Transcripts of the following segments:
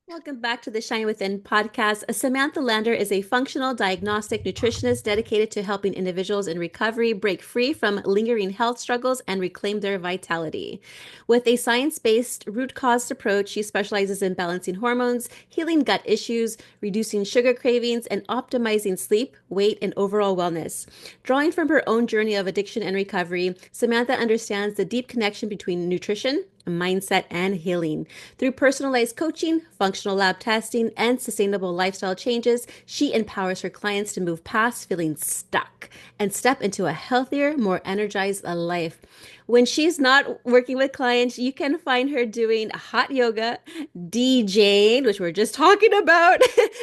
Welcome back to the Shine Within podcast. Samantha Lander is a functional diagnostic nutritionist dedicated to helping individuals in recovery break free from lingering health struggles and reclaim their vitality. With a science-based root cause approach, she specializes in balancing hormones, healing gut issues, reducing sugar cravings, and optimizing sleep, weight, and overall wellness. Drawing from her own journey of addiction and recovery, Samantha understands the deep connection between nutrition, mindset, and healing. Through personalized coaching, functional lab testing, and sustainable lifestyle changes, she empowers her clients to move past feeling stuck and step into a healthier, more energized life. When she's not working with clients, you can find her doing hot yoga, DJing, which we're just talking about,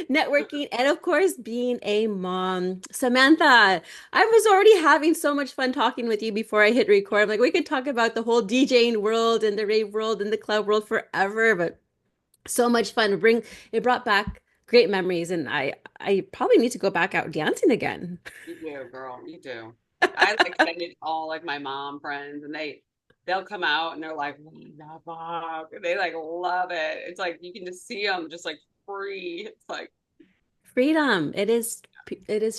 networking, and of course, being a mom. Samantha, I was already having so much fun talking with you before I hit record. I'm like, we could talk about the whole DJing world and the rave world and the club world forever, but so much fun. It brought back great memories, and I probably need to go back out dancing again. You do, girl. You do. I like send it all like my mom friends, and they'll come out and they're like, "What the fuck?" And they like love it. It's like you can just see them just like free. It's like, Freedom. It is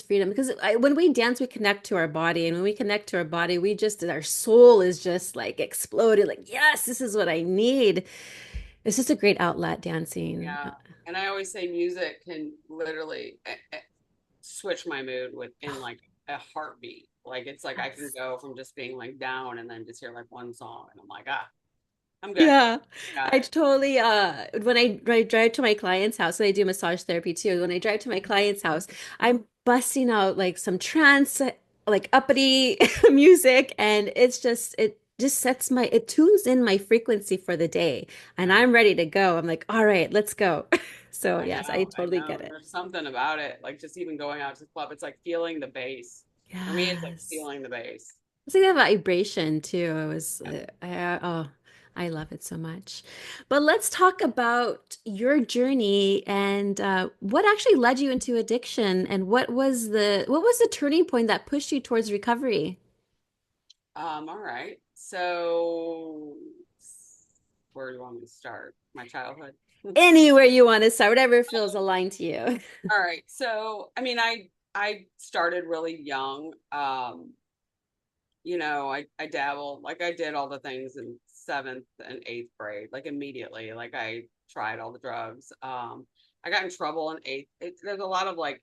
freedom because when we dance, we connect to our body, and when we connect to our body, our soul is just like exploded. Like, yes, this is what I need. It's just a great outlet, dancing. yeah. And I always say music can literally switch my mood within like a heartbeat. Like it's like I can Yes. go from just being like down and then just hear like one song, and I'm like, ah, I'm good. Yeah, Got I it. totally when I drive to my client's house, and I do massage therapy too. When I drive to my client's house, I'm busting out like some trance, like uppity music, and it tunes in my frequency for the day, and Yeah. I'm ready to go. I'm like, all right, let's go. So I yes, I know, I totally get know. it. There's something about it. Like just even going out to the club, it's like feeling the bass. For me, it's like Yes. feeling the bass. It's like that vibration too. Yeah. I love it so much. But let's talk about your journey and what actually led you into addiction, and what was the turning point that pushed you towards recovery? All right. So where do you want me to start? My childhood. Anywhere you want to start, whatever feels aligned to you. All right. So I mean, I started really young. I dabbled, like I did all the things in seventh and eighth grade, like immediately. Like I tried all the drugs. I got in trouble in eighth. There's a lot of like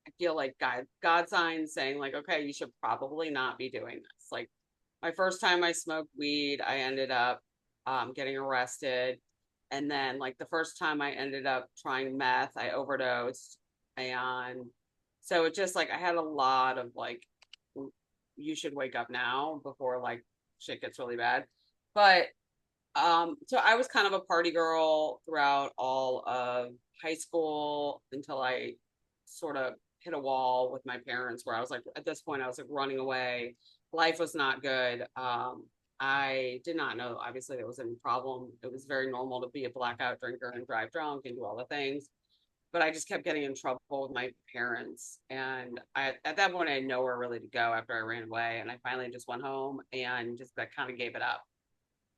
I feel like God signs saying like, okay, you should probably not be doing this. Like my first time I smoked weed, I ended up getting arrested. And then like the first time I ended up trying meth, I overdosed. And so it just like I had a lot of like you should wake up now before like shit gets really bad. But so I was kind of a party girl throughout all of high school until I sort of hit a wall with my parents where I was like, at this point, I was like running away. Life was not good. I did not know, obviously, there was any problem. It was very normal to be a blackout drinker and drive drunk and do all the things. But I just kept getting in trouble with my parents. And at that point, I had nowhere really to go after I ran away. And I finally just went home and just kind of gave it up.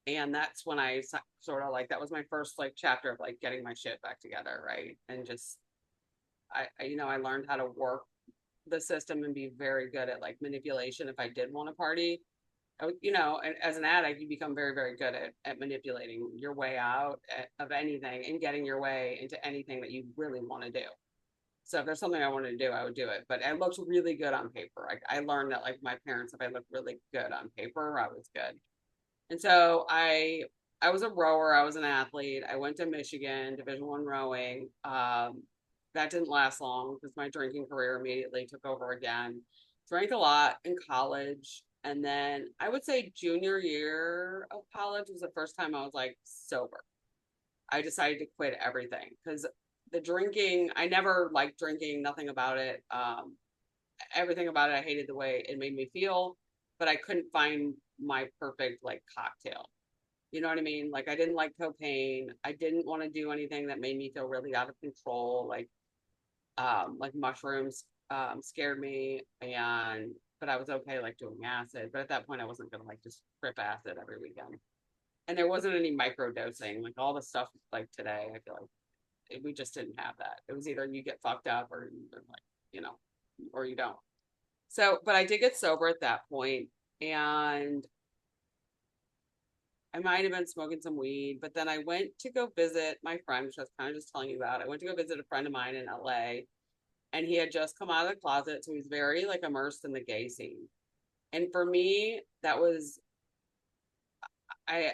And that's when I sort of like that was my first like chapter of like getting my shit back together, right? And just I learned how to work the system and be very good at like manipulation if I did want to party. And as an addict, you become very, very good at manipulating your way out of anything and getting your way into anything that you really want to do. So if there's something I wanted to do, I would do it. But it looks really good on paper. I learned that like my parents, if I looked really good on paper, I was good. And so I was a rower. I was an athlete. I went to Michigan, Division I rowing. That didn't last long because my drinking career immediately took over again. Drank a lot in college. And then I would say junior year of college was the first time I was like sober. I decided to quit everything because the drinking, I never liked drinking, nothing about it. Everything about it, I hated the way it made me feel, but I couldn't find my perfect like cocktail. You know what I mean? Like I didn't like cocaine. I didn't want to do anything that made me feel really out of control. Like mushrooms scared me, and but I was okay like doing acid. But at that point, I wasn't gonna like just trip acid every weekend. And there wasn't any micro dosing like all the stuff like today. I feel like we just didn't have that. It was either you get fucked up or like, you know, or you don't. So, but I did get sober at that point, and I might have been smoking some weed, but then I went to go visit my friend, which I was kind of just telling you about. I went to go visit a friend of mine in LA, and he had just come out of the closet, so he's very like immersed in the gay scene. And for me, that was I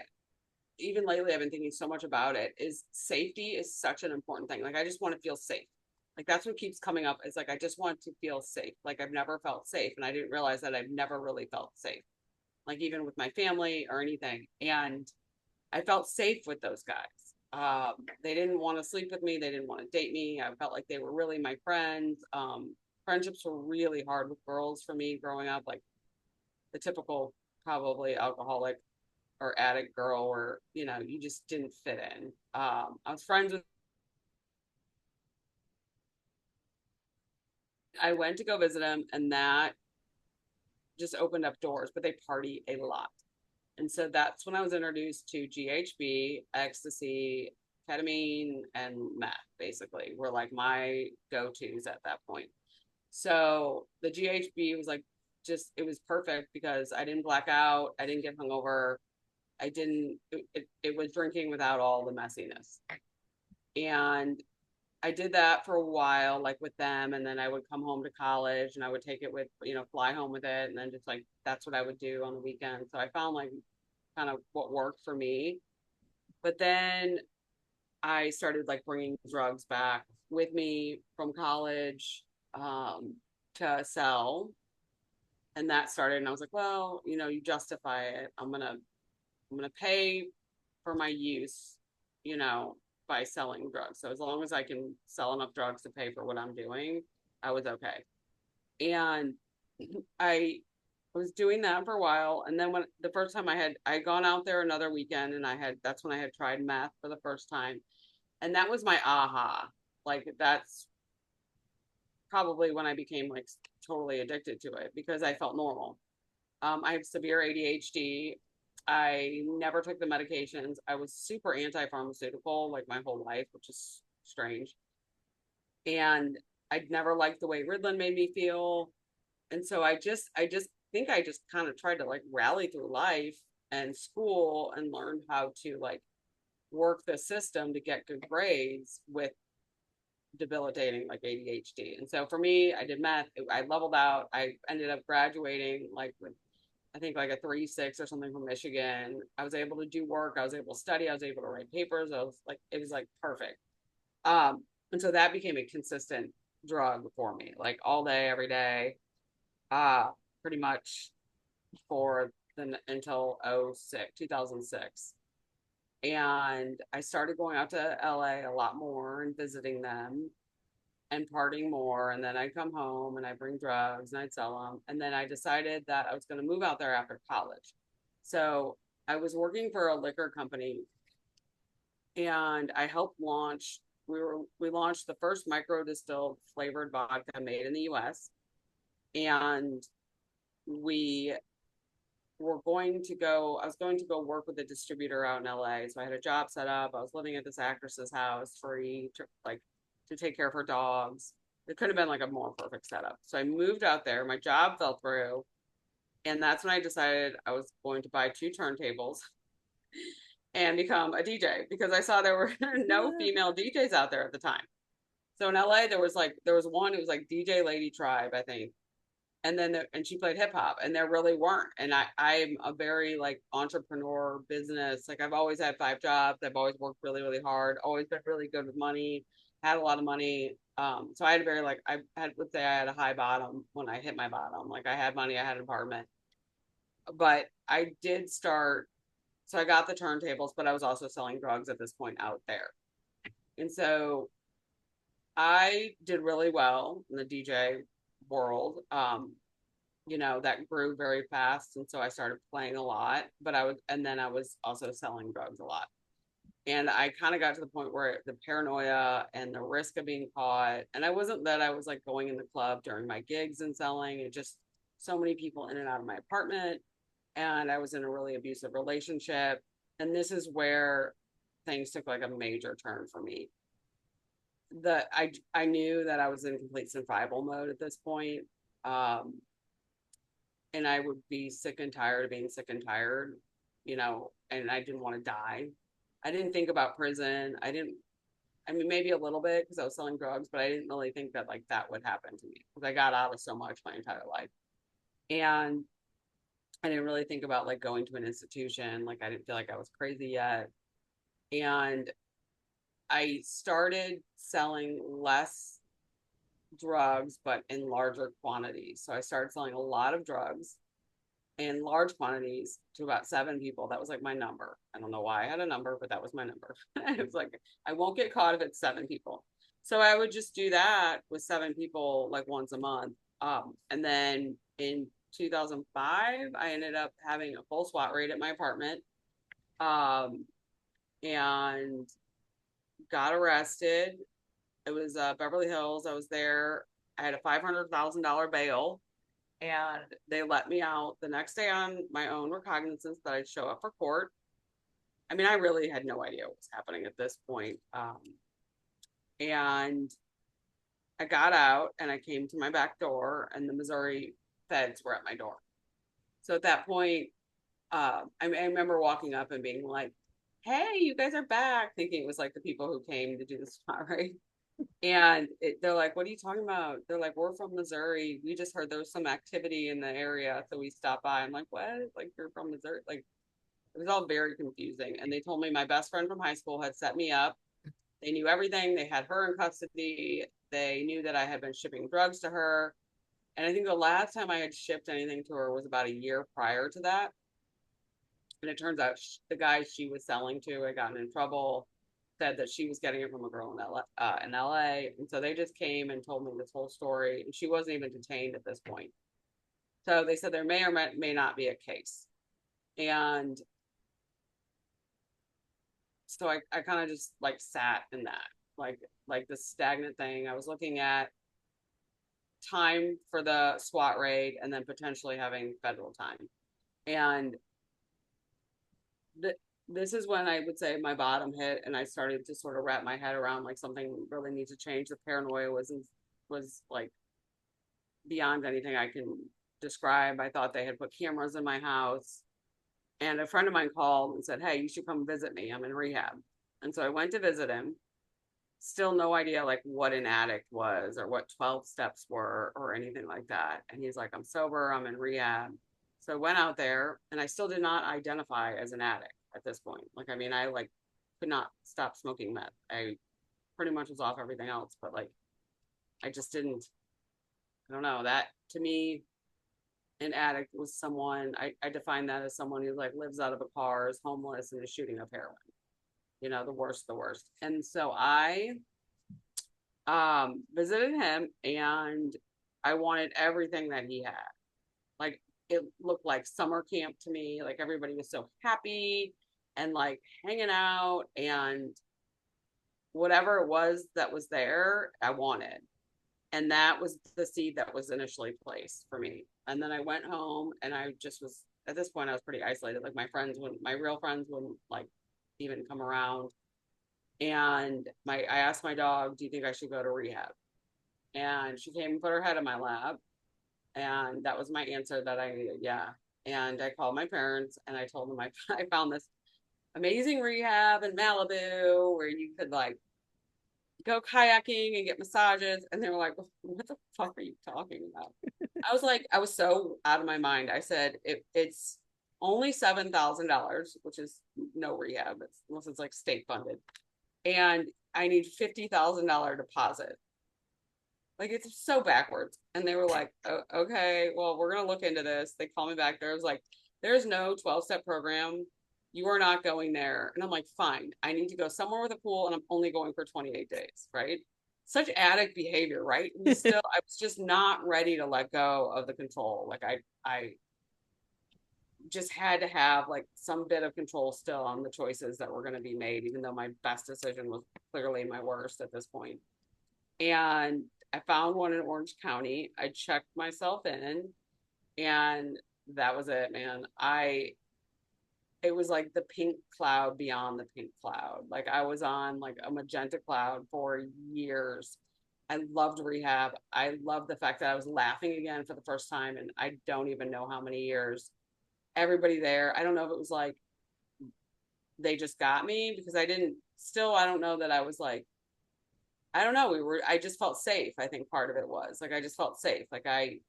even lately I've been thinking so much about it is safety is such an important thing. Like I just want to feel safe. Like that's what keeps coming up. It's like I just want to feel safe. Like I've never felt safe, and I didn't realize that I've never really felt safe. Like even with my family or anything. And I felt safe with those guys. They didn't want to sleep with me. They didn't want to date me. I felt like they were really my friends. Friendships were really hard with girls for me growing up, like the typical probably alcoholic or addict girl where, you know, you just didn't fit in. I was friends with, I went to go visit them, and that just opened up doors, but they party a lot. And so that's when I was introduced to GHB, ecstasy, ketamine, and meth, basically, were like my go tos at that point. So the GHB was like, just, it was perfect because I didn't black out. I didn't get hungover. I didn't, it was drinking without all the messiness. And I did that for a while, like with them. And then I would come home to college and I would take it with, you know, fly home with it. And then just like, that's what I would do on the weekend. So I found like kind of what worked for me. But then I started like bringing drugs back with me from college um, to sell. And that started, and I was like, well, you know, you justify it. I'm gonna pay for my use, you know, by selling drugs. So as long as I can sell enough drugs to pay for what I'm doing, I was okay. And I was doing that for a while. And then when the first time I had gone out there another weekend, and that's when I had tried meth for the first time. And that was my aha. Like that's probably when I became like totally addicted to it because I felt normal. I have severe ADHD. I never took the medications. I was super anti-pharmaceutical like my whole life, which is strange. And I'd never liked the way Ritalin made me feel. And so I just think I just kind of tried to like rally through life and school and learn how to like work the system to get good grades with debilitating like ADHD. And so for me, I did meth. I leveled out. I ended up graduating like with I think like a 3.6 or something from Michigan. I was able to do work. I was able to study. I was able to write papers. I was like, it was like perfect. And so that became a consistent drug for me, like all day, every day, uh, pretty much for until 2006. And I started going out to LA a lot more and visiting them and partying more. And then I'd come home and I'd bring drugs and I'd sell them. And then I decided that I was going to move out there after college. So I was working for a liquor company, and I helped launch. We launched the first micro distilled flavored vodka made in the U.S. And we were going to go. I was going to go work with a distributor out in LA. So I had a job set up. I was living at this actress's house free to like to take care of her dogs. It could have been like a more perfect setup. So I moved out there. My job fell through, and that's when I decided I was going to buy two turntables and become a DJ because I saw there were no female DJs out there at the time. So in LA, there was one. It was like DJ Lady Tribe, I think, and then and she played hip hop, and there really weren't. And I'm a very like entrepreneur business. Like I've always had 5 jobs. I've always worked really really hard. Always been really good with money. Had a lot of money. So I had a very like I had let's say I had a high bottom when I hit my bottom. Like I had money. I had an apartment, but I did start. So I got the turntables, but I was also selling drugs at this point out there. And so I did really well in the DJ world. You know, that grew very fast. And so I started playing a lot, but and then I was also selling drugs a lot. And I kind of got to the point where the paranoia and the risk of being caught, and I wasn't that I was like going in the club during my gigs and selling, it just so many people in and out of my apartment. And I was in a really abusive relationship. And this is where things took like a major turn for me. I knew that I was in complete survival mode at this point. Um, and I would be sick and tired of being sick and tired, and I didn't want to die. I didn't think about prison. I mean, maybe a little bit because I was selling drugs, but I didn't really think that like that would happen to me because I got out of so much my entire life. And I didn't really think about like going to an institution. Like I didn't feel like I was crazy yet. And I started selling less drugs, but in larger quantities. So I started selling a lot of drugs in large quantities to about 7 people. That was like my number. I don't know why I had a number, but that was my number. It was like, I won't get caught if it's 7 people. So I would just do that with 7 people like once a month. And then in 2005, I ended up having a full SWAT raid at my apartment, um, and got arrested. It was Beverly Hills. I was there. I had a $500,000 bail, and they let me out the next day on my own recognizance that I'd show up for court. I mean, I really had no idea what was happening at this point. And I got out and I came to my back door, and the Missouri feds were at my door. So at that point, I remember walking up and being like, "Hey, you guys are back," thinking it was like the people who came to do the spot, right? And they're like, "What are you talking about?" They're like, "We're from Missouri. We just heard there was some activity in the area, so we stopped by." I'm like, "What? Like you're from Missouri?" Like it was all very confusing. And they told me my best friend from high school had set me up. They knew everything. They had her in custody. They knew that I had been shipping drugs to her. And I think the last time I had shipped anything to her was about a year prior to that. And it turns out the guy she was selling to had gotten in trouble, said that she was getting it from a girl in LA. And so they just came and told me this whole story. And she wasn't even detained at this point. So they said there may or may not be a case. And so I kind of just like sat in that, like the stagnant thing. I was looking at time for the SWAT raid and then potentially having federal time. And th- this is when I would say my bottom hit, and I started to sort of wrap my head around like something really needs to change. The paranoia was like beyond anything I can describe. I thought they had put cameras in my house, and a friend of mine called and said, "Hey, you should come visit me. I'm in rehab." And so I went to visit him. Still no idea like what an addict was or what 12 steps were or anything like that. And he's like, "I'm sober. I'm in rehab." So I went out there, and I still did not identify as an addict at this point. Like, I mean, I like could not stop smoking meth. I pretty much was off everything else, but like, I just didn't, I don't know, that to me, an addict was someone, I define that as someone who like lives out of a car, is homeless, and is shooting up heroin, the worst, the worst. And so I visited him, and I wanted everything that he had. Like it looked like summer camp to me. Like everybody was so happy and like hanging out, and whatever it was that was there, I wanted. And that was the seed that was initially placed for me. And then I went home, and I just was at this point I was pretty isolated. Like my real friends wouldn't like even come around. And I asked my dog, "Do you think I should go to rehab?" And she came and put her head in my lap, and that was my answer that I needed. Yeah. And I called my parents, and I told them I found this amazing rehab in Malibu where you could like go kayaking and get massages. And they were like, "What the fuck are you talking about?" I was like, I was so out of my mind. I said, it's only $7,000, which is no rehab, unless it's like state funded. And I need $50,000 deposit. Like it's so backwards. And they were like, "Oh, okay, well, we're gonna look into this." They called me back. There was like, "There's no 12-step program. You are not going there." And I'm like, "Fine. I need to go somewhere with a pool, and I'm only going for 28 days, right?" Such addict behavior, right? I was just not ready to let go of the control. Like I just had to have like some bit of control still on the choices that were going to be made, even though my best decision was clearly my worst at this point. And I found one in Orange County. I checked myself in, and that was it, man. it was like the pink cloud beyond the pink cloud. Like I was on like a magenta cloud for years. I loved rehab. I loved the fact that I was laughing again for the first time and I don't even know how many years. Everybody there, I don't know if it was like they just got me because I didn't still I don't know that I was like I don't know, I just felt safe. I think part of it was like I just felt safe. Like I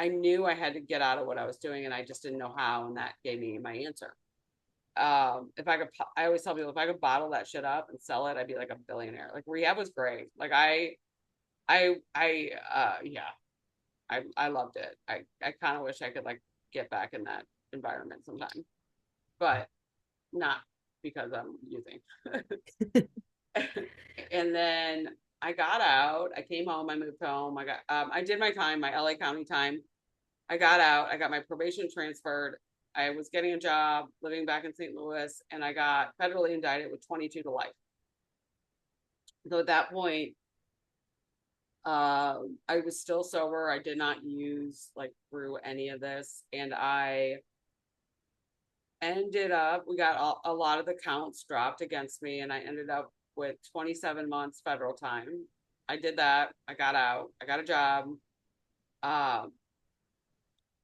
knew I had to get out of what I was doing and I just didn't know how and that gave me my answer. If I could, I always tell people if I could bottle that shit up and sell it, I'd be like a billionaire. Like rehab was great. Like yeah, I loved it. I kind of wish I could like get back in that environment sometime, but not because I'm using. And then I got out. I came home. I moved home. I did my time, my LA County time. I got out. I got my probation transferred. I was getting a job living back in St. Louis, and I got federally indicted with 22 to life. So at that point, I was still sober. I did not use like through any of this, and I ended up. We got a lot of the counts dropped against me, and I ended up with 27 months federal time. I did that. I got out. I got a job. Um,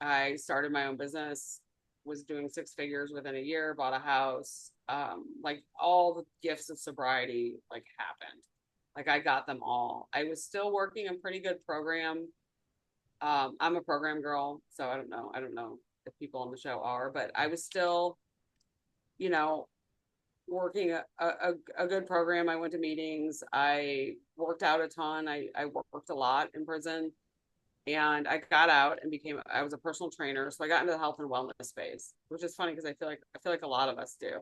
I started my own business, was doing six figures within a year, bought a house. Like all the gifts of sobriety like happened. Like I got them all. I was still working a pretty good program. I'm a program girl, so I don't know. I don't know if people on the show are, but I was still, you know, working a good program. I went to meetings. I worked out a ton. I worked a lot in prison and I got out and I was a personal trainer. So I got into the health and wellness space, which is funny because I feel like a lot of us do.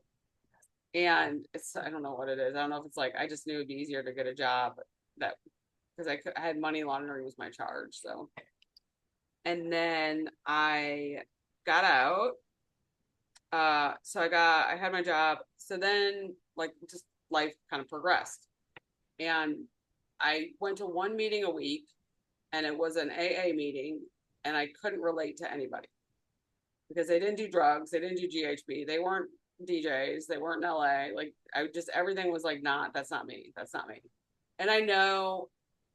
And I don't know what it is. I don't know if it's like, I just knew it'd be easier to get a job that, because I had money laundering was my charge. So, and then I got out. I had my job. So then like just life kind of progressed and I went to one meeting a week and it was an AA meeting and I couldn't relate to anybody because they didn't do drugs, they didn't do GHB, they weren't DJs, they weren't in LA. Like I just everything was like that's not me, that's not me. And I know,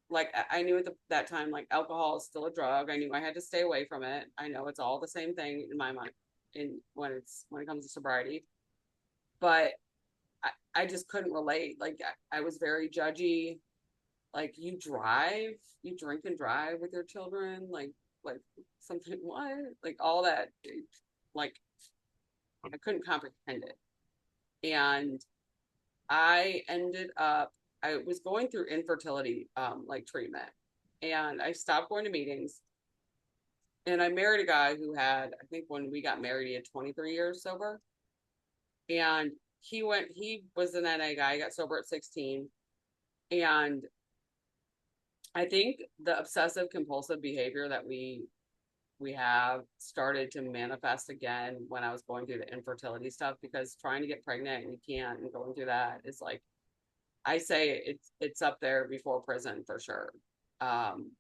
like I knew at that time, like alcohol is still a drug. I knew I had to stay away from it. I know it's all the same thing in my mind, in when it comes to sobriety, but I just couldn't relate. Like I was very judgy. Like you drink and drive with your children, like something what, like all that, like I couldn't comprehend it, and I ended up I was going through infertility like treatment, and I stopped going to meetings, and I married a guy who had I think when we got married he had 23 years sober, and he was an NA guy. He got sober at 16, and I think the obsessive compulsive behavior that we have started to manifest again when I was going through the infertility stuff because trying to get pregnant and you can't and going through that is like I say it's up there before prison for sure. Um,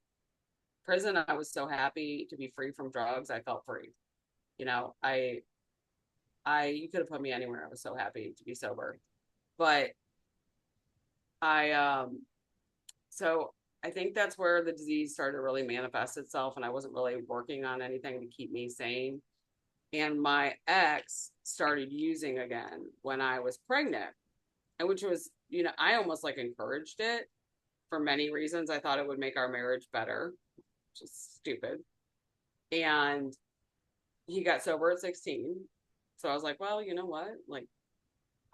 Prison, I was so happy to be free from drugs. I felt free. You know, I you could have put me anywhere. I was so happy to be sober. But I so I think that's where the disease started to really manifest itself and I wasn't really working on anything to keep me sane. And my ex started using again when I was pregnant, and which was, I almost like encouraged it for many reasons. I thought it would make our marriage better, which is stupid. And he got sober at 16. So I was like, well, you know what? Like,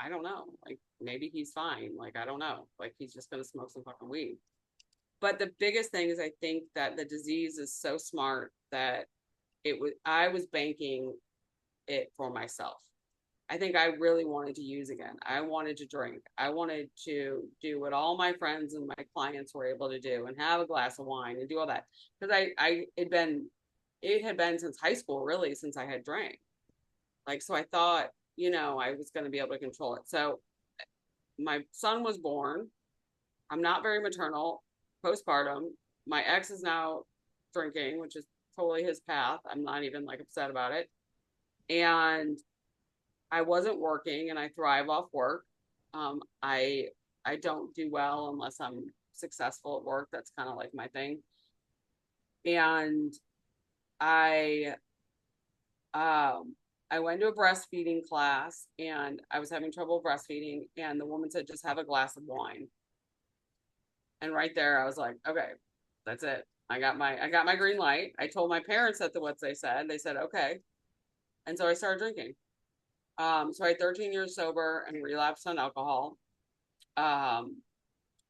I don't know. Like, maybe he's fine. Like, I don't know. Like, he's just going to smoke some fucking weed. But the biggest thing is I think that the disease is so smart that I was banking it for myself. I think I really wanted to use again. I wanted to drink. I wanted to do what all my friends and my clients were able to do and have a glass of wine and do all that. Because it had been since high school, really, since I had drank. Like, so I thought, I was going to be able to control it. So my son was born. I'm not very maternal postpartum. My ex is now drinking, which is totally his path. I'm not even like upset about it. And I wasn't working and I thrive off work. Um, I I don't do well unless I'm successful at work. That's kind of like my thing. And I um I went to a breastfeeding class and I was having trouble breastfeeding and the woman said just have a glass of wine. And right there I was like, okay, that's it. I got my green light. I told my parents that the what they said. They said okay. And so I started drinking. So I had 13 years sober and relapsed on alcohol. Um,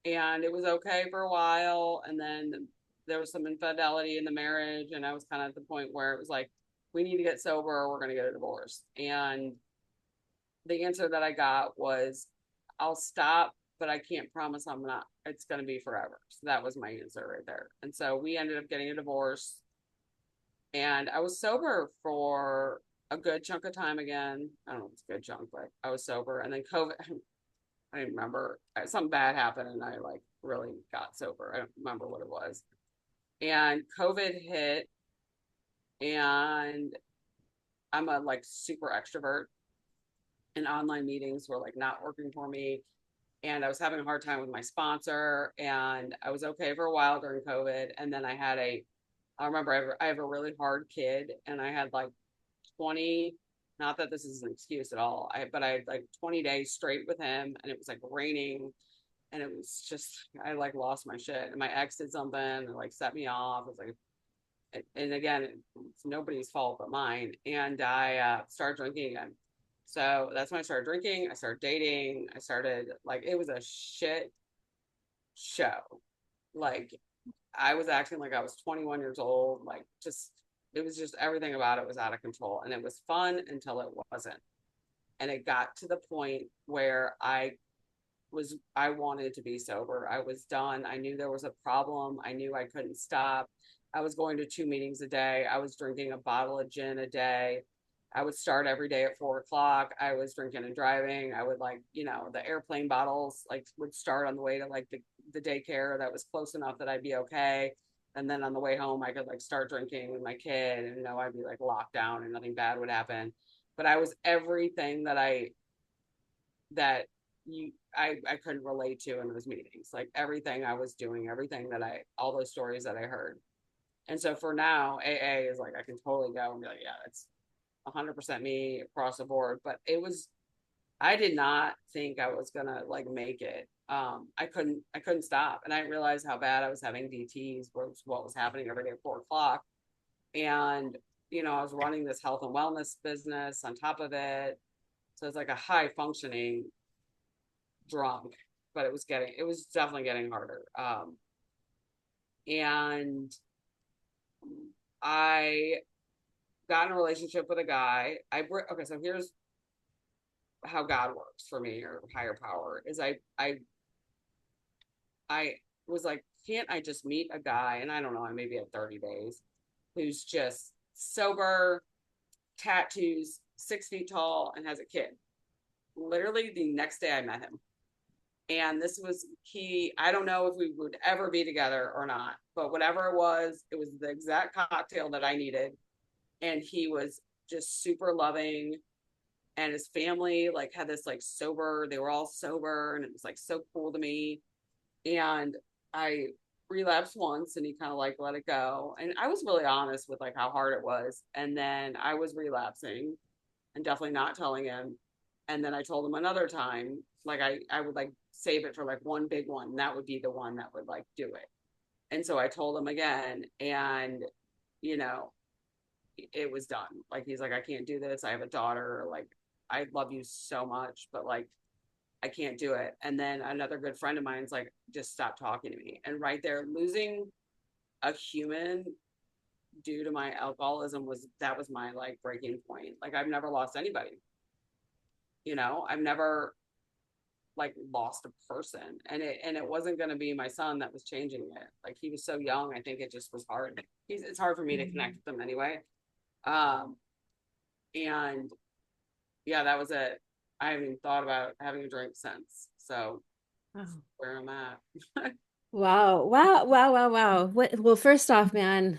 and it was okay for a while. And then there was some infidelity in the marriage. And I was kind of at the point where it was like, we need to get sober or we're going to get a divorce. And the answer that I got was, I'll stop, but I can't promise I'm not, it's going to be forever. So that was my answer right there. And so we ended up getting a divorce. And I was sober for a good chunk of time again. I don't know if it's a good chunk, but I was sober. And then COVID, I don't remember. Something bad happened and I like really got sober. I don't remember what it was. And COVID hit and I'm a like super extrovert and online meetings were like not working for me. And I was having a hard time with my sponsor and I was okay for a while during COVID. And then I remember I have a really hard kid and I had like 20, not that this is an excuse at all. But I had like 20 days straight with him and it was like raining and it was just I like lost my shit. And my ex did something and like set me off. It was like, and again, it's nobody's fault but mine. And I started drinking again. So that's when I started drinking. I started dating. I started like it was a shit show. Like I was acting like I was 21 years old. Like just it was just everything about it was out of control, and it was fun until it wasn't. And it got to the point where I wanted to be sober. I was done. I knew there was a problem. I knew I couldn't stop. I was going to 2 meetings a day. I was drinking a bottle of gin a day. I would start every day at 4 o'clock. I was drinking and driving. I would like, the airplane bottles like would start on the way to like the daycare that was close enough that I'd be okay. And then on the way home, I could like start drinking with my kid and, I'd be like locked down and nothing bad would happen. But I was everything that I couldn't relate to in those meetings. Like everything I was doing, everything all those stories that I heard. And so for now, AA is like I can totally go and be like, yeah, it's 100% me across the board. But I did not think I was gonna like make it. I couldn't stop, and I realized how bad I was having DTS, was what was happening every day at 4 o'clock, and I was running this health and wellness business on top of it, so it's like a high functioning drunk, but it was definitely getting harder. And I got in a relationship with a guy. Okay, so here's how God works for me or higher power is I was like, can't I just meet a guy? And I don't know, I maybe had 30 days, who's just sober, tattoos, 6 feet tall, and has a kid. Literally the next day I met him. And this was he, I don't know if we would ever be together or not, but whatever it was the exact cocktail that I needed. And he was just super loving. And his family like had this like sober, they were all sober, and it was like so cool to me. And I relapsed once and he kind of like let it go. And I was really honest with like how hard it was. And then I was relapsing and definitely not telling him. And then I told him another time, like I would like save it for like one big one. And that would be the one that would like do it. And so I told him again. And, you know, it was done. Like he's like, I can't do this. I have a daughter. Like, I love you so much, but like I can't do it. And then another good friend of mine's like, just stop talking to me. And right there, losing a human due to my alcoholism was my like breaking point. Like I've never lost anybody. I've never like lost a person. And it wasn't gonna be my son that was changing it. Like he was so young, I think it just was hard. It's hard for me to connect with them anyway. Um and yeah, that was it. I haven't even thought about having a drink since. So Oh. where I'm at. Wow. Wow. Wow. Wow. Wow. Well, first off, man,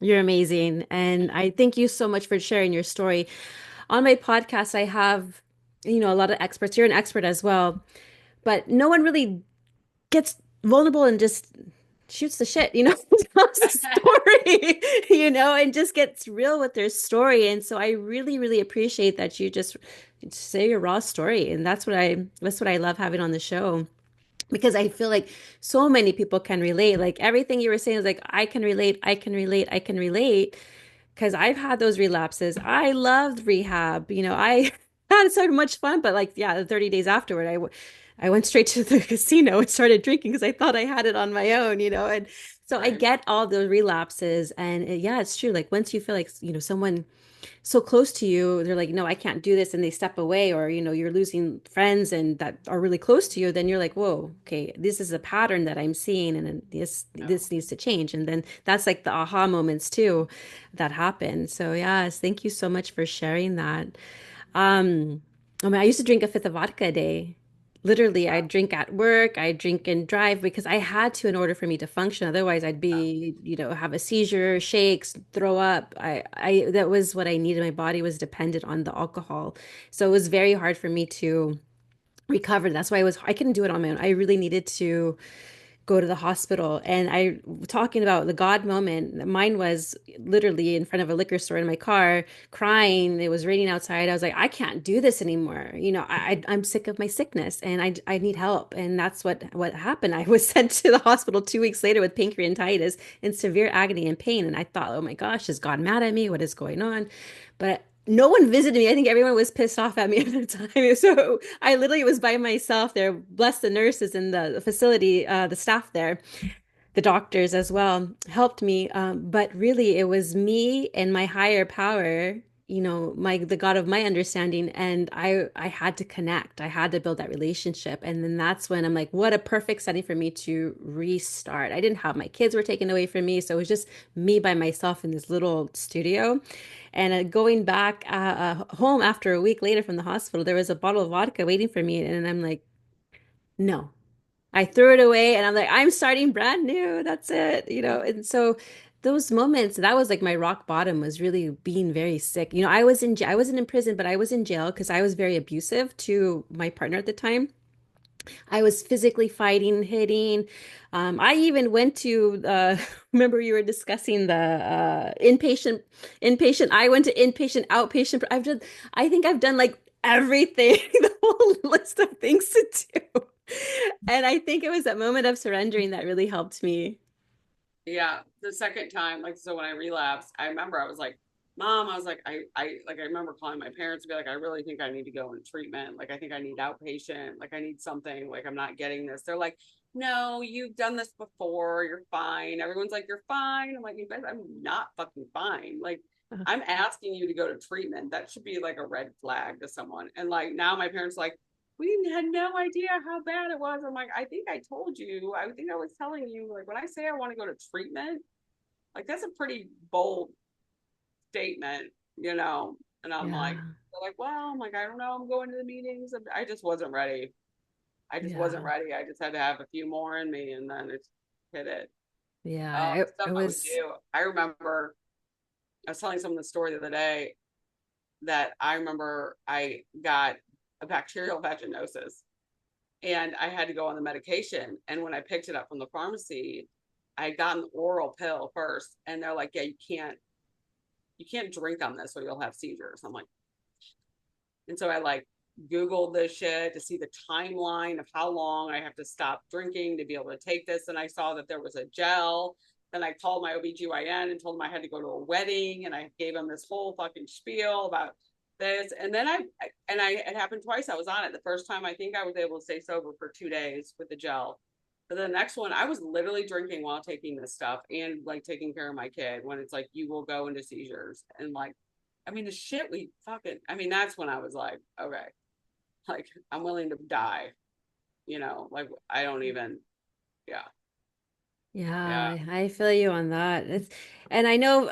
you're amazing. And I thank you so much for sharing your story. on my podcast, I have, a lot of experts. You're an expert as well, but no one really gets vulnerable and just shoots the shit, tells a story, and just gets real with their story. And so I really, really appreciate that you just say your raw story. And that's what I love having on the show. Because I feel like so many people can relate. Like everything you were saying is like, I can relate, I can relate, I can relate. Because I've had those relapses. I loved rehab. I had so much fun, but like, yeah, the 30 days afterward, I went straight to the casino and started drinking because I thought I had it on my own, and so I Right. get all the relapses. And yeah, it's true. Like once you feel like, someone so close to you, they're like, no, I can't do this, and they step away, or you're losing friends and that are really close to you, then you're like, whoa, okay, this is a pattern that I'm seeing, and then this No. needs to change. And then that's like the aha moments too that happen. So yes, thank you so much for sharing that. um, I mean, I used to drink a fifth of vodka a day. Literally, I'd drink at work, I'd drink and drive because I had to in order for me to function. Otherwise, I'd be, have a seizure, shakes, throw up. That was what I needed. My body was dependent on the alcohol. So it was very hard for me to recover. That's why I couldn't do it on my own. I really needed to go to the hospital. And I talking about the God moment, mine was literally in front of a liquor store in my car, crying. It was raining outside. I was like, I can't do this anymore. I'm sick of my sickness and I need help. And that's what happened. I was sent to the hospital 2 weeks later with pancreatitis and severe agony and pain. And I thought, oh my gosh, is God mad at me? What is going on? But no one visited me. I think everyone was pissed off at me at the time. So I literally was by myself there. Bless the nurses in the facility, the staff there, the doctors as well, helped me. But really, it was me and my higher power, the God of my understanding. And I had to connect. I had to build that relationship. And then that's when I'm like, what a perfect setting for me to restart. I didn't have my kids were taken away from me. So it was just me by myself in this little studio. And going back home after a week later from the hospital, there was a bottle of vodka waiting for me. And I'm like, no. I threw it away and I'm like, I'm starting brand new. That's it, And so those moments, that was like my rock bottom was really being very sick. I wasn't in prison, but I was in jail because I was very abusive to my partner at the time. I was physically fighting, hitting. I even went to remember you were discussing the inpatient. I went to inpatient, outpatient. I think I've done like everything, the whole list of things to do. And I think it was that moment of surrendering that really helped me. Yeah, the second time, like so when I relapsed, I remember I was like, Mom, I was like, I remember calling my parents to be like, I really think I need to go in treatment. Like I think I need outpatient, like I need something, like I'm not getting this. They're like, no, you've done this before, you're fine. Everyone's like, you're fine. I'm like, you guys, I'm not fucking fine. Like Uh, I'm asking you to go to treatment. That should be like a red flag to someone. And like now my parents are like, we had no idea how bad it was. I'm like, I think I told you. I think I was telling you, like, when I say I want to go to treatment, like, that's a pretty bold statement, you know? And I'm like, yeah, they're like, well, I'm like, I don't know. I'm going to the meetings. I just wasn't ready. I just wasn't yeah, ready. I just had to have a few more in me and then it hit it. yeah. It Stuff I would was, do. I remember I was telling someone the story the other day that I remember I got a bacterial vaginosis and I had to go on the medication. And when I picked it up from the pharmacy, I had gotten the oral pill first, and they're like, "Yeah, you can't drink on this, or you'll have seizures." I'm like, and so I like Googled this shit to see the timeline of how long I have to stop drinking to be able to take this, and I saw that there was a gel. Then I called my OBGYN and told him I had to go to a wedding, and I gave him this whole fucking spiel about this. And then it happened twice. I was on it. The first time, I think I was able to stay sober for 2 days with the gel. But the next one, I was literally drinking while taking this stuff and like taking care of my kid when it's like you will go into seizures. And like, I mean, the shit we fucking, I mean, that's when I was like, okay, like I'm willing to die, like I don't even, yeah, yeah, yeah, I feel you on that. And I know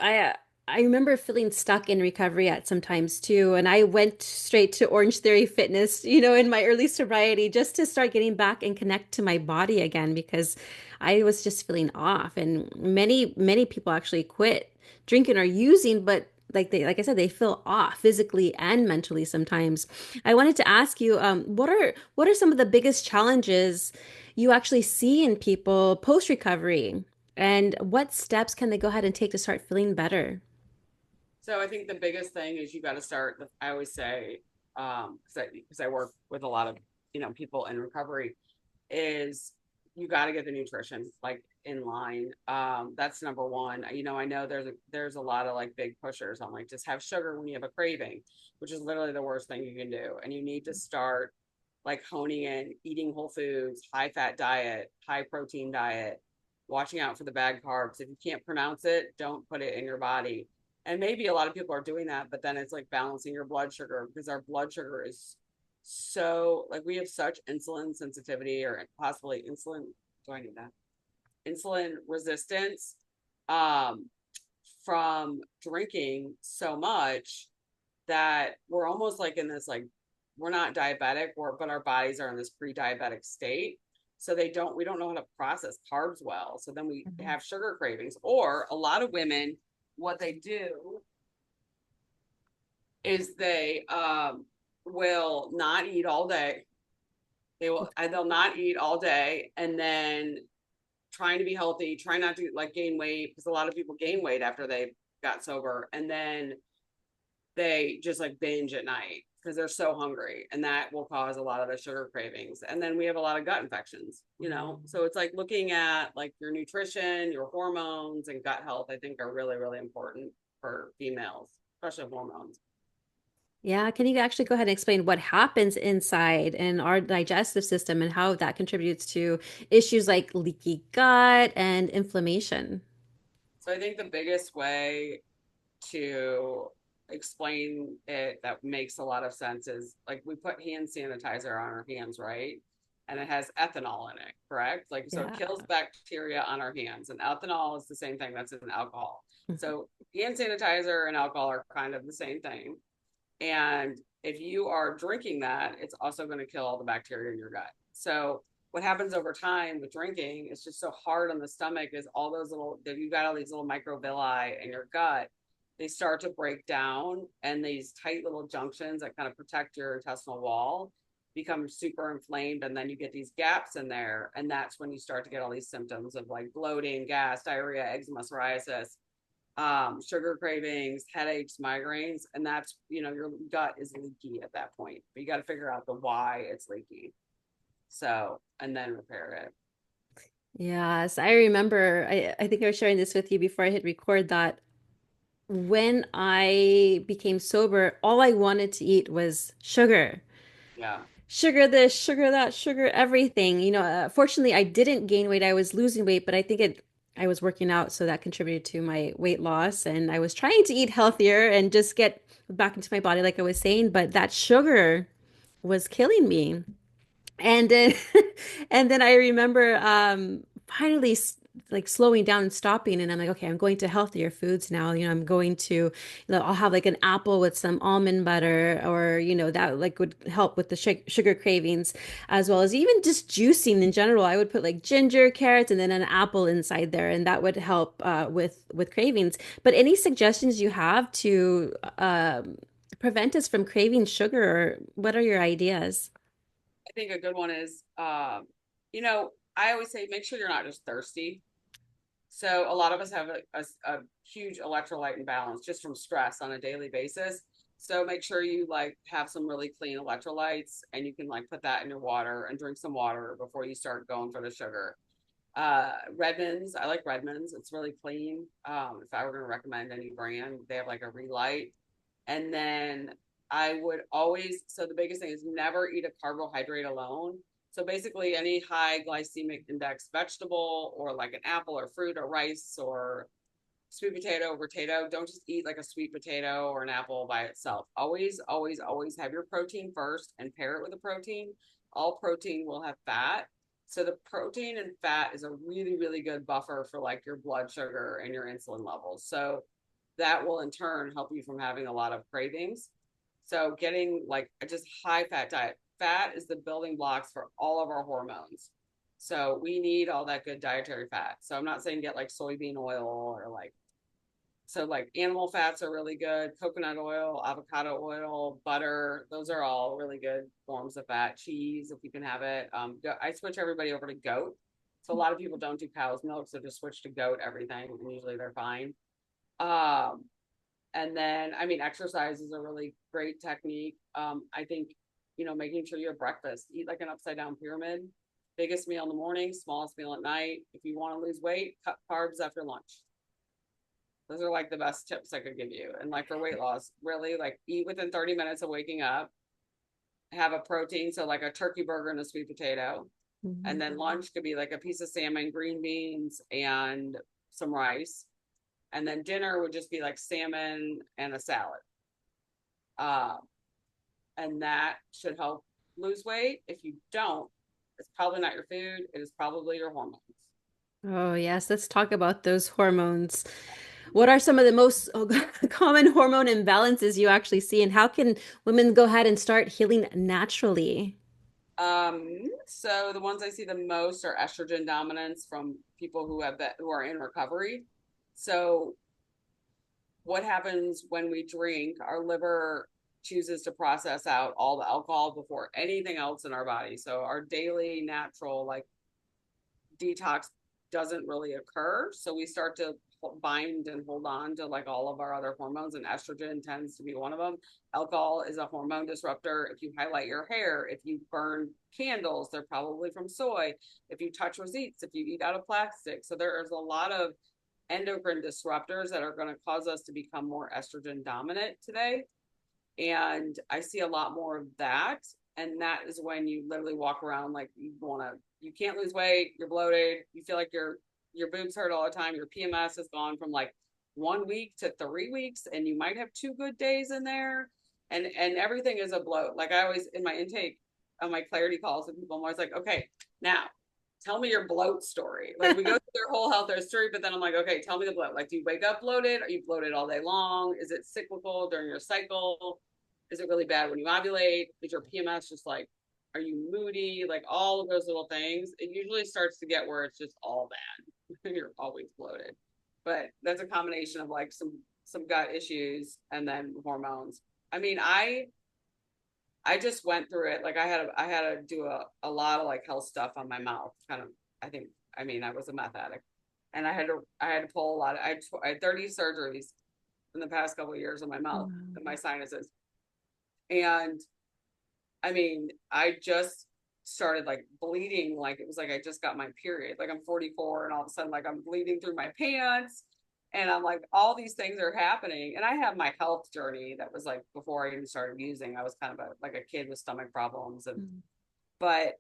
I remember feeling stuck in recovery at sometimes too. And I went straight to Orange Theory Fitness, in my early sobriety just to start getting back and connect to my body again because I was just feeling off. And many, many people actually quit drinking or using, but like I said, they feel off physically and mentally sometimes. I wanted to ask you, what are some of the biggest challenges you actually see in people post recovery, and what steps can they go ahead and take to start feeling better? So I think the biggest thing is you got to start. I always say, because I work with a lot of people in recovery, is you got to get the nutrition like in line. That's number one. I know there's a lot of like big pushers on like just have sugar when you have a craving, which is literally the worst thing you can do. And you need to start like honing in eating whole foods, high fat diet, high protein diet, watching out for the bad carbs. If you can't pronounce it, don't put it in your body. And maybe a lot of people are doing that, but then it's like balancing your blood sugar because our blood sugar is so like we have such insulin sensitivity or possibly insulin. Do I need that? Insulin resistance um, from drinking so much that we're almost like in this like we're not diabetic, but our bodies are in this pre-diabetic state. So we don't know how to process carbs well. So then we Mhm. have sugar cravings. Or a lot of women, what they do is they will not eat all day. They'll not eat all day and then trying to be healthy, try not to like gain weight because a lot of people gain weight after they got sober and then they just like binge at night because they're so hungry and that will cause a lot of the sugar cravings. And then we have a lot of gut infections. So it's like looking at like your nutrition, your hormones and gut health, I think are really, really important for females, especially hormones. Yeah, can you actually go ahead and explain what happens inside in our digestive system and how that contributes to issues like leaky gut and inflammation? So I think the biggest way to explain it that makes a lot of sense is like we put hand sanitizer on our hands, right? And it has ethanol in it, correct? Like, so it Yeah. kills bacteria on our hands. And ethanol is the same thing that's in alcohol. So hand sanitizer and alcohol are kind of the same thing. And if you are drinking that, it's also going to kill all the bacteria in your gut. So what happens over time with drinking is just so hard on the stomach is all those little, you got all these little microvilli in your gut. They start to break down and these tight little junctions that kind of protect your intestinal wall become super inflamed. And then you get these gaps in there. And that's when you start to get all these symptoms of like bloating, gas, diarrhea, eczema, psoriasis, sugar cravings, headaches, migraines, and that's your gut is leaky at that point. But you got to figure out the why it's leaky. So and then repair it. Yes, I remember. I think I was sharing this with you before I hit record that when I became sober, all I wanted to eat was sugar. Yeah, Sugar this, sugar that, sugar everything. Fortunately, I didn't gain weight. I was losing weight, but I was working out, so that contributed to my weight loss. And I was trying to eat healthier and just get back into my body, like I was saying, but that sugar was killing me. And then and then I remember finally like slowing down and stopping, and I'm like, okay, I'm going to healthier foods now. I'm going to, I'll have like an apple with some almond butter, or that like would help with the sugar cravings, as well as even just juicing in general. I would put like ginger, carrots, and then an apple inside there, and that would help with cravings. But any suggestions you have to prevent us from craving sugar, or what are your ideas? I think a good one is, I always say make sure you're not just thirsty. So a lot of us have a huge electrolyte imbalance just from stress on a daily basis. So make sure you like have some really clean electrolytes and you can like put that in your water and drink some water before you start going for the sugar. Redmond's, I like Redmond's. It's really clean. If I were going to recommend any brand, they have like a relight. And then I would always, so the biggest thing is never eat a carbohydrate alone. So basically, any high glycemic index vegetable or like an apple or fruit or rice or sweet potato or potato, don't just eat like a sweet potato or an apple by itself. Always, always, always have your protein first and pair it with a protein. All protein will have fat. So the protein and fat is a really, really good buffer for like your blood sugar and your insulin levels. So that will in turn help you from having a lot of cravings. So getting like just high fat diet. Fat is the building blocks for all of our hormones. So we need all that good dietary fat. So I'm not saying get like soybean oil or like So like animal fats are really good. Coconut oil, avocado oil, butter, those are all really good forms of fat. Cheese, if you can have it. I switch everybody over to goat. So a lot of people don't do cow's milk, so just switch to goat everything, and usually they're fine. Um, and then, I mean, exercise is a really great technique. I think, making sure your breakfast, eat like an upside down pyramid. Biggest meal in the morning, smallest meal at night. If you want to lose weight, cut carbs after lunch. Those are like the best tips I could give you. And like for weight loss, really like eat within 30 minutes of waking up, have a protein. So like a turkey burger and a sweet potato. And Mhm. then lunch could be like a piece of salmon, green beans, and some rice. And then dinner would just be like salmon and a salad. Uh, and that should help lose weight. If you don't, it's probably not your food. It is probably your hormones. Oh, yes. Let's talk about those hormones. What are some of the most common hormone imbalances you actually see, and how can women go ahead and start healing naturally? So the ones I see the most are estrogen dominance from people who are in recovery. So what happens when we drink? Our liver chooses to process out all the alcohol before anything else in our body. So our daily natural like detox doesn't really occur. So we start to bind and hold on to like all of our other hormones, and estrogen tends to be one of them. Alcohol is a hormone disruptor. If you highlight your hair, if you burn candles, they're probably from soy. If you touch receipts, if you eat out of plastic. So there is a lot of endocrine disruptors that are going to cause us to become more estrogen dominant today. And I see a lot more of that. And that is when you literally walk around like you can't lose weight, you're bloated, you feel like your boobs hurt all the time, your PMS has gone from like 1 week to 3 weeks, and you might have two good days in there. And everything is a bloat. Like I always in my intake on my clarity calls with people, I'm always like, okay, now tell me your bloat story. Like we go through their whole health history, but then I'm like, okay, tell me the bloat. Like, do you wake up bloated? Are you bloated all day long? Is it cyclical during your cycle? Is it really bad when you ovulate? Is your PMS just like, are you moody? Like all of those little things. It usually starts to get where it's just all bad. You're always bloated. But that's a combination of like some gut issues and then hormones. I mean, I just went through it. Like I had to do a lot of like health stuff on my mouth. Kind of, I think. I mean, I was a meth addict, and I had to pull a lot. I had 30 surgeries in the past couple of years on my mouth Wow. and my sinuses. And I mean, I just started like bleeding. Like it was like I just got my period. Like I'm 44, and all of a sudden, like I'm bleeding through my pants. And I'm like, all these things are happening. And I have my health journey that was like before I even started using. I was kind of like a kid with stomach problems. But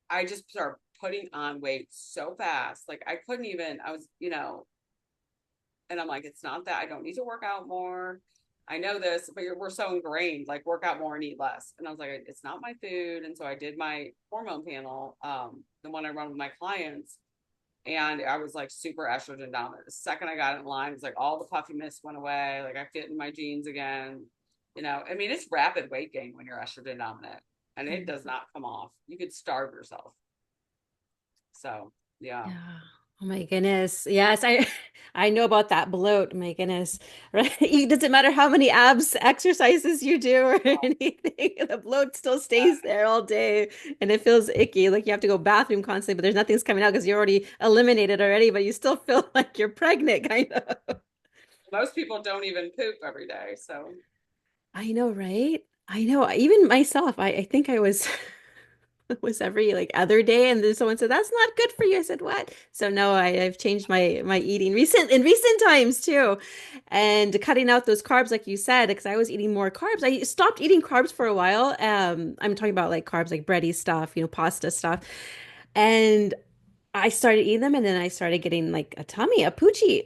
I just started putting on weight so fast. Like I couldn't even, I was, and I'm like, it's not that I don't need to work out more. I know this, but we're so ingrained, like work out more and eat less. And I was like, it's not my food. And so I did my hormone panel, the one I run with my clients, and I was like super estrogen dominant. The second I got in line, it was like all the puffiness went away. Like I fit in my jeans again. I mean, it's rapid weight gain when you're estrogen dominant, and it does not come off. You could starve yourself. So yeah. Yeah. Oh my goodness. Yes, I know about that bloat. My goodness. Right? It doesn't matter how many abs exercises you do or anything, the bloat still stays there all day and it feels icky. Like you have to go bathroom constantly, but there's nothing's coming out because you're already eliminated already, but you still feel like you're pregnant, kind of. Most people don't even poop every day. So I know, right? I know. Even myself, I think I was was every like other day, and then someone said that's not good for you. I said what? So no, I've changed my eating in recent times too, and cutting out those carbs like you said, because I was eating more carbs. I stopped eating carbs for a while. I'm talking about like carbs like bready stuff, pasta stuff, and I started eating them, and then I started getting like a tummy, a poochie,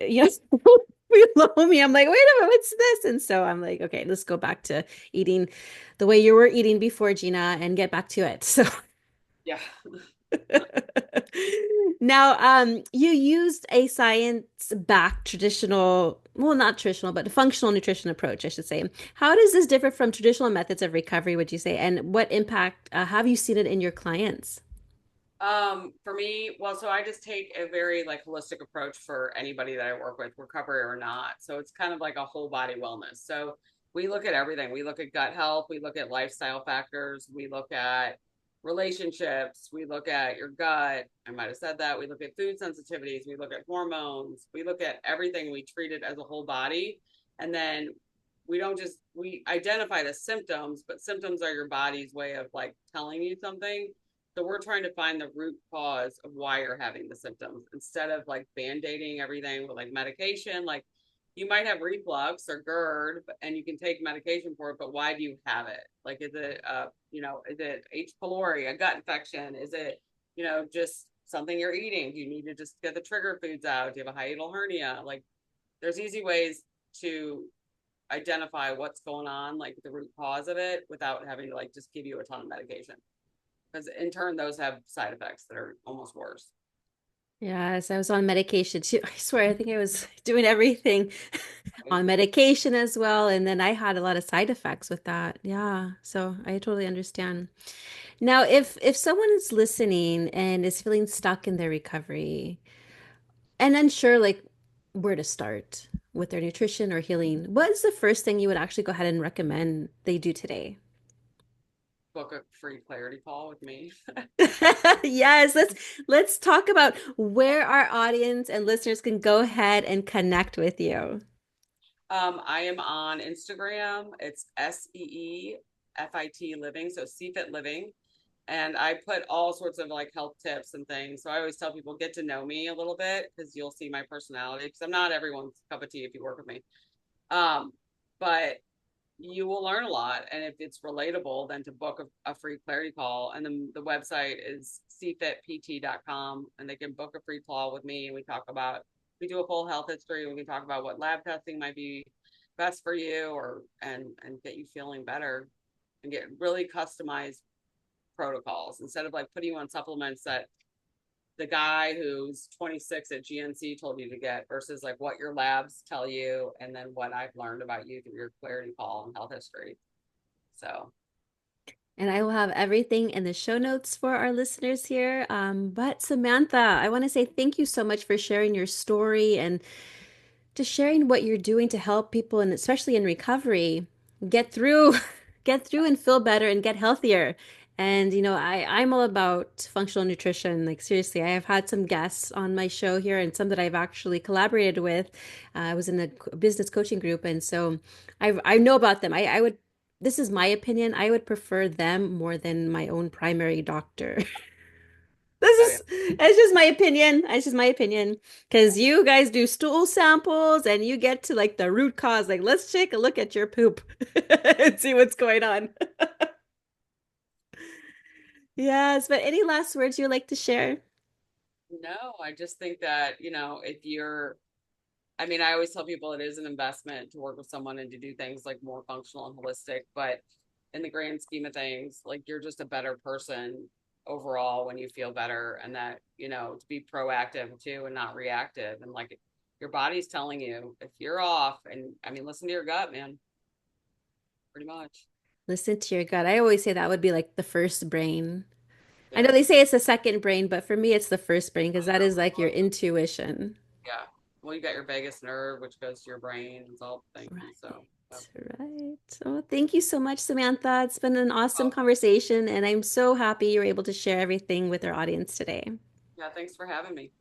below me. I'm like, wait a minute, what's this? And so I'm like, okay, let's go back to eating the way you were eating before, Gina, and get back to it. So yeah. now, you used a science-backed traditional, well, not traditional, but a functional nutrition approach, I should say. How does this differ from traditional methods of recovery, would you say? And what impact have you seen it in your clients? For me, well, so I just take a very like holistic approach for anybody that I work with, recovery or not. So it's kind of like a whole body wellness. So we look at everything. We look at gut health, we look at lifestyle factors, we look at relationships, we look at your gut. I might have said that. We look at food sensitivities, we look at hormones, we look at everything. We treat it as a whole body. And then we don't just we identify the symptoms, but symptoms are your body's way of like telling you something. So we're trying to find the root cause of why you're having the symptoms instead of like band-aiding everything with like medication. Like you might have reflux or GERD and you can take medication for it, but why do you have it? Like, is it, is it H. pylori, a gut infection? Is it, just something you're eating? Do you need to just get the trigger foods out? Do you have a hiatal hernia? Like, there's easy ways to identify what's going on, like the root cause of it, without having to like just give you a ton of medication because in turn those have side effects that are almost worse. Yes, I was on medication too. I swear, I think I was doing everything Right? on medication as well. And then I had a lot of side effects with that. Yeah. So I totally understand. Now, if someone is listening and is feeling stuck in their recovery and unsure like where to start with their nutrition or healing, what is the first thing you would actually go ahead and recommend they do today? Book a free clarity call with me. Yes, let's talk about where our audience and listeners can go ahead and connect with you. I am on Instagram. It's SEEFIT Living, so CFIT Living. And I put all sorts of like health tips and things. So I always tell people get to know me a little bit because you'll see my personality because I'm not everyone's cup of tea if you work with me. Um, but you will learn a lot. And if it's relatable, then to book a free clarity call. And then the website is cfitpt.com and they can book a free call with me. And we do a full health history. We can talk about what lab testing might be best for you and get you feeling better and get really customized protocols instead of like putting you on supplements that the guy who's 26 at GNC told you to get versus like what your labs tell you and then what I've learned about you through your clarity call and health history. So, And I will have everything in the show notes for our listeners here. But Samantha, I want to say thank you so much for sharing your story and just sharing what you're doing to help people, and especially in recovery, get through, get through and feel better and get healthier. And I'm all about functional nutrition. Like seriously, I have had some guests on my show here, and some that I've actually collaborated with. I was in a business coaching group, and so I know about them. I would. This is my opinion. I would prefer them more than my own primary doctor. oh yeah. It's just my opinion. It's just my opinion. Because you guys do stool samples and you get to like the root cause. Like, let's take a look at your poop and see what's going on. Yes, but any last words you'd like to share? No, I just think that, if I mean, I always tell people it is an investment to work with someone and to do things like more functional and holistic, but in the grand scheme of things, like you're just a better person overall when you feel better and that, to be proactive too and not reactive. And like your body's telling you if you're off and I mean, listen to your gut, man, pretty much. Listen to your gut. I always say that would be like the first brain. I know Yeah. they say it's the second brain, but for me, it's the first brain because that is like your Well, intuition. yeah. Well, you got your vagus nerve, which goes to your brain. It's all things. Right. So, yeah. Right. Oh, thank you so much, Samantha. It's been an awesome Oh, conversation, and I'm so happy you're able to share everything with our audience today. yeah. Thanks for having me.